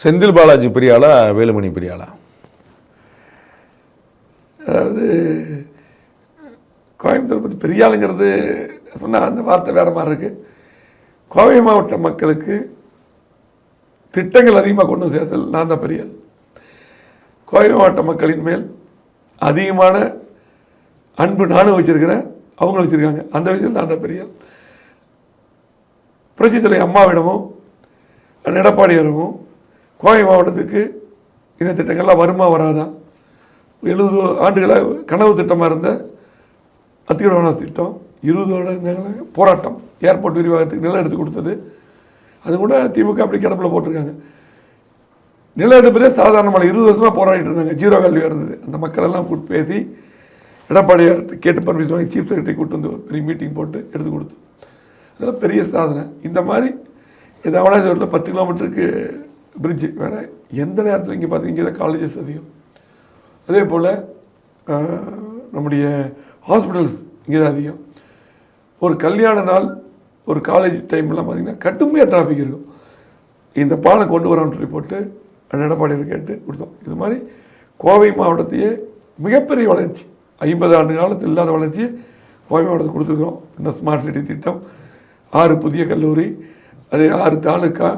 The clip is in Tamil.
செந்தில் பாலாஜி பெரிய ஆளா, வேலுமணி பெரிய ஆளா? அதாவது கோயம்புத்தூர் பற்றி பெரிய ஆளுங்கிறது சொன்னால் அந்த வார்த்தை வேறு மாதிரி இருக்குது. கோவை மாவட்ட மக்களுக்கு திட்டங்கள் அதிகமாக கொண்டு சேர்த்தல் நான் தான் பெரிய ஆள். கோவை மாவட்ட மக்களின் மேல் அதிகமான அன்பு நானும் வச்சுருக்கிறேன், அவங்களும் வச்சுருக்காங்க. அந்த விஷயத்தில் நான் தான் பெரிய ஆள். புரட்சித் தலைவர் அம்மாவிடமும் எடப்பாடியாரமும் கோவை மாவட்டத்துக்கு இந்த திட்டங்கள்லாம் வருமா வராதா, 70 ஆண்டுகளாக கனவு திட்டமாக இருந்த அத்திகடவனாஸ் திட்டம், 20 வருடங்களாக போராட்டம், ஏர்போர்ட் விரிவாகத்துக்கு நிலம் எடுத்து கொடுத்தது, அது கூட திமுக அப்படி கிடப்பில் போட்டிருக்காங்க. நிலம் எடுப்பதே சாதாரணமாக 20 வருஷமாக போராடிட்டு இருந்தாங்க, ஜீரோ வேல்யூ இருந்தது. அந்த மக்களெல்லாம் கூப்பிட்டு பேசி எடப்பாடியார் கேட்டு பர்மிஷன் வாங்கி சீஃப் செக்ரட்டரி கூப்பிட்டு வந்து ஒரு பெரிய மீட்டிங் போட்டு எடுத்து கொடுத்தோம். அதெல்லாம் பெரிய சாதனை. இந்த மாதிரி இந்த அவனாசிவரத்தில் 10 கிலோமீட்டருக்கு பிரிட்ஜு வேறு எந்த நேரத்தில் இங்கே பார்த்தீங்கன்னா இங்கே தான் காலேஜஸ் அதிகம். அதே போல் நம்முடைய ஹாஸ்பிட்டல்ஸ் இங்கே தான் அதிகம். ஒரு கல்யாண நாள், ஒரு காலேஜ் டைம்லாம் பார்த்திங்கன்னா கடுமையாக டிராஃபிக் இருக்கும். இந்த பாலம் கொண்டு வரோன்னு சொல்லி போட்டு எடப்பாடியார் கேட்டு கொடுத்தோம். இது மாதிரி கோவை மாவட்டத்தையே மிகப்பெரிய வளர்ச்சி, 50 ஆண்டு காலத்தில் இல்லாத வளர்ச்சி கோவை மாவட்டத்துக்கு கொடுத்துருக்கோம். இன்னும் ஸ்மார்ட் சிட்டி திட்டம், 6 புதிய கல்லூரி, அதே 6 தாலுக்கா,